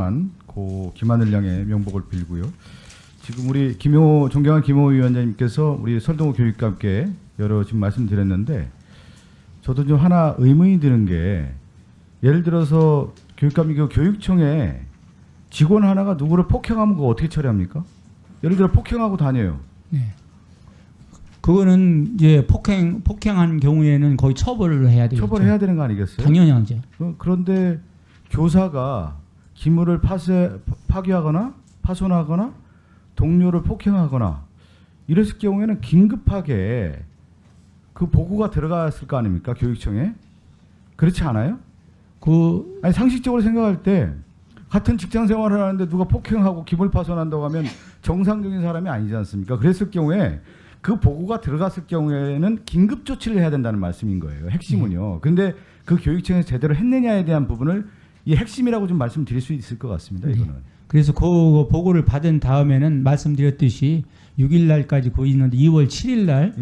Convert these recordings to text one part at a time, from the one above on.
출마한 고 김하늘 양의 명복을 빌고요. 지금 우리 존경한 김호 위원장님께서 우리 설동호 교육과 함께 여러 지금 말씀드렸는데 저도 좀 하나 의문이 드는 게 예를 들어서 교육청에 직원 하나가 누구를 폭행하면 그거 어떻게 처리합니까? 예를 들어 폭행하고 다녀요. 네. 그거는 이제 폭행한 경우에는 거의 처벌을 해야 되겠죠. 처벌해야 되는 거 아니겠어요? 당연히 하죠. 그런데 교사가 기물을 파괴하거나 파손하거나 동료를 폭행하거나 이랬을 경우에는 긴급하게 그 보고가 들어갔을 거 아닙니까? 교육청에. 그렇지 않아요? 아니 상식적으로 생각할 때 같은 직장 생활을 하는데 누가 폭행하고 기물 파손한다고 하면 정상적인 사람이 아니지 않습니까? 그랬을 경우에 그 보고가 들어갔을 경우에는 긴급 조치를 해야 된다는 말씀인 거예요. 핵심은요. 그런데 그 교육청에서 제대로 했느냐에 대한 부분을 이 핵심이라고 좀 말씀드릴 수 있을 것 같습니다. 이거는. 그래서 그 보고를 받은 다음에는 말씀드렸듯이 6일 날까지 거의 있는데 2월 7일 날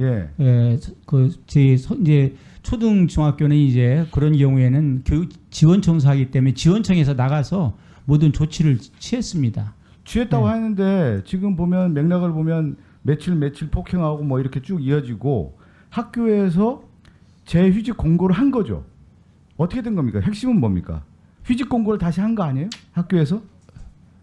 이제 초등 중학교는 이제 그런 경우에는 교육 지원청에서 하기 때문에 지원청에서 나가서 모든 조치를 취했습니다. 취했다고 하는데 지금 보면 맥락을 보면 며칠 폭행하고 뭐 이렇게 쭉 이어지고 학교에서 재휴직 공고를 한 거죠. 어떻게 된 겁니까? 핵심은 뭡니까? 휴직 공고를 다시 한 거 아니에요? 학교에서?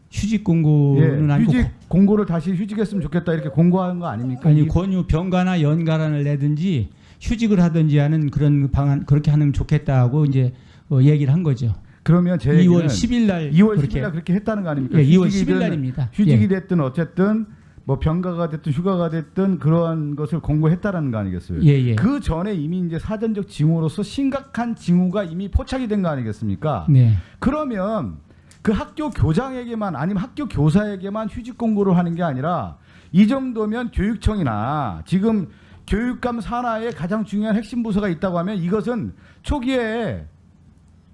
휴직 공고는 아니고 휴직 공고를 다시 휴직했으면 좋겠다 이렇게 공고한 거 아닙니까? 아니 권유 병가나 연가란을 내든지 휴직을 하든지 하는 그런 방안 그렇게 하면 좋겠다고 이제 얘기를 한 거죠. 그러면 제 2월 10일 날 2월 10일 날 그렇게 했다는 거 아닙니까? 예, 2월 10일 날입니다. 휴직이 됐든 어쨌든 뭐 병가가 됐든 휴가가 됐든 그러한 것을 공고했다라는 거 아니겠어요? 예. 그 전에 이미 이제 사전적 징후로서 심각한 징후가 이미 포착이 된 거 아니겠습니까? 네. 그러면 그 학교 교장에게만 아니면 학교 교사에게만 휴직 공고를 하는 게 아니라 이 정도면 교육청이나 지금 교육감 산하에 가장 중요한 핵심 부서가 있다고 하면 이것은 초기에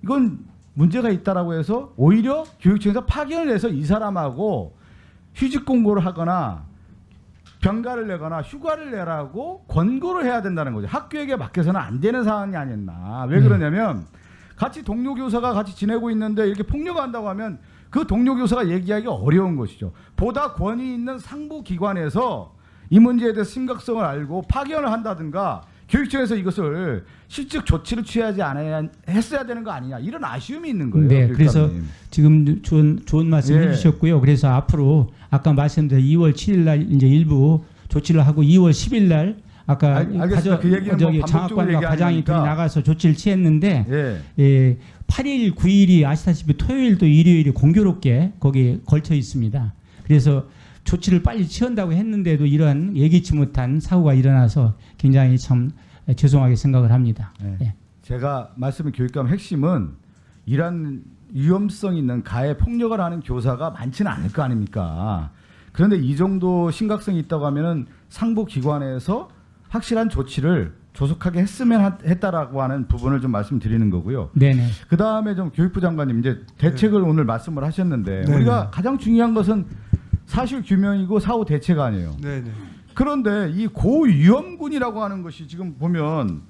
이건 문제가 있다라고 해서 오히려 교육청에서 파견을 해서 이 사람하고 휴직 공고를 하거나 병가를 내거나 휴가를 내라고 권고를 해야 된다는 거죠. 학교에게 맡겨서는 안 되는 상황이 아니었나. 왜 그러냐면 같이 동료 교사가 같이 지내고 있는데 이렇게 폭력한다고 하면 그 동료 교사가 얘기하기가 어려운 것이죠. 보다 권위 있는 상부 기관에서 이 문제에 대해서 심각성을 알고 파견을 한다든가 교육청에서 이것을 실적 조치를 취하지 않아야 했어야 되는 거 아니냐 이런 아쉬움이 있는 거예요. 네, 교육감님. 그래서 지금 좋은 말씀 해주셨고요. 그래서 앞으로 아까 말씀드린 2월 7일 날 이제 일부 조치를 하고 2월 10일 날 아까 그 얘기는 뭐 장학관과 과장이 둘이 나가서 조치를 취했는데 예. 8일, 9일이 아시다시피 토요일도 일요일이 공교롭게 거기에 걸쳐 있습니다. 그래서 조치를 빨리 취한다고 했는데도 이러한 예기치 못한 사고가 일어나서 굉장히 참 죄송하게 생각을 합니다. 네. 네. 제가 말씀드린 교육감 핵심은 이런 위험성 있는 가해 폭력을 하는 교사가 많지는 않을 거 아닙니까? 그런데 이 정도 심각성이 있다고 하면은 상부 기관에서 확실한 조치를 조속하게 했으면 했다라고 하는 부분을 좀 말씀드리는 거고요. 네네. 그 다음에 좀 교육부 장관님 이제 대책을 오늘 말씀을 하셨는데 우리가 가장 중요한 것은 사실 규명이고 사후 대책 아니에요. 네네. 그런데 이 고위험군이라고 하는 것이 지금 보면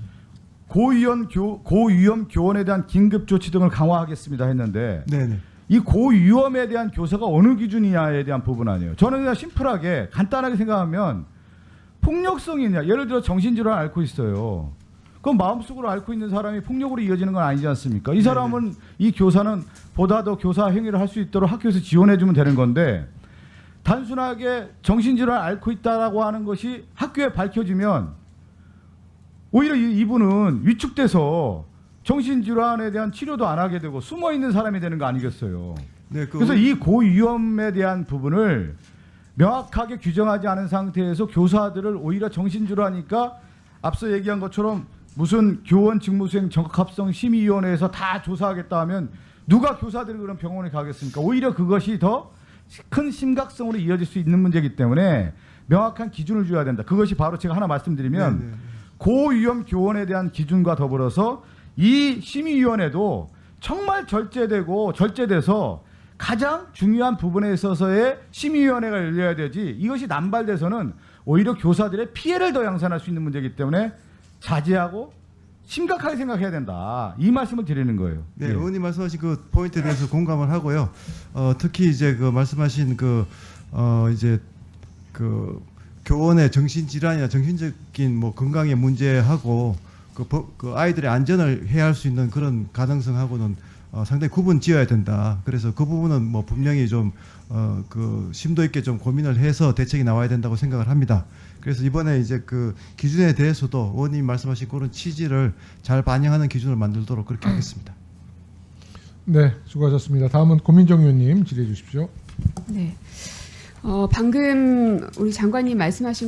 고위험 교원에 대한 긴급 조치 등을 강화하겠습니다 했는데 네네. 이 고위험에 대한 교사가 어느 기준이냐에 대한 부분 아니에요. 저는 그냥 심플하게 간단하게 생각하면 폭력성이냐. 예를 들어 정신질환을 앓고 있어요. 그럼 마음속으로 앓고 있는 사람이 폭력으로 이어지는 건 아니지 않습니까? 이 사람은 이 교사는 보다 더 교사 행위를 할 수 있도록 학교에서 지원해 주면 되는 건데 단순하게 정신질환을 앓고 있다라고 하는 것이 학교에 밝혀지면 오히려 이분은 위축돼서 정신질환에 대한 치료도 안 하게 되고 숨어있는 사람이 되는 거 아니겠어요. 네, 그래서 이 고위험에 대한 부분을 명확하게 규정하지 않은 상태에서 교사들을 오히려 정신질환이니까 앞서 얘기한 것처럼 무슨 교원 직무수행 적합성 심의위원회에서 다 조사하겠다 하면 누가 교사들이 그런 병원에 가겠습니까? 오히려 그것이 더 큰 심각성으로 이어질 수 있는 문제이기 때문에 명확한 기준을 줘야 된다. 그것이 바로 제가 하나 말씀드리면 네네. 고위험 교원에 대한 기준과 더불어서 이 심의위원회도 정말 절제돼서 가장 중요한 부분에 있어서의 심의위원회가 열려야 되지 이것이 남발돼서는 오히려 교사들의 피해를 더 양산할 수 있는 문제이기 때문에 자제하고 심각하게 생각해야 된다. 이 말씀을 드리는 거예요. 네, 예. 의원님 말씀하신 그 포인트에 대해서 공감을 하고요. 특히 이제 그 말씀하신 이제 그 교원의 정신질환이나 정신적인 뭐 건강의 문제하고 그 아이들의 안전을 해야 할 수 있는 그런 가능성하고는 상당히 구분 지어야 된다. 그래서 그 부분은 뭐 분명히 좀 그 심도 있게 좀 고민을 해서 대책이 나와야 된다고 생각을 합니다. 그래서 이번에 이제 그 기준에 대해서도 의원님 말씀하신 그런 취지를 잘 반영하는 기준을 만들도록 그렇게 하겠습니다. 네, 수고하셨습니다. 다음은 고민정 의원님 질의해 주십시오. 네. 방금 우리 장관님 말씀하신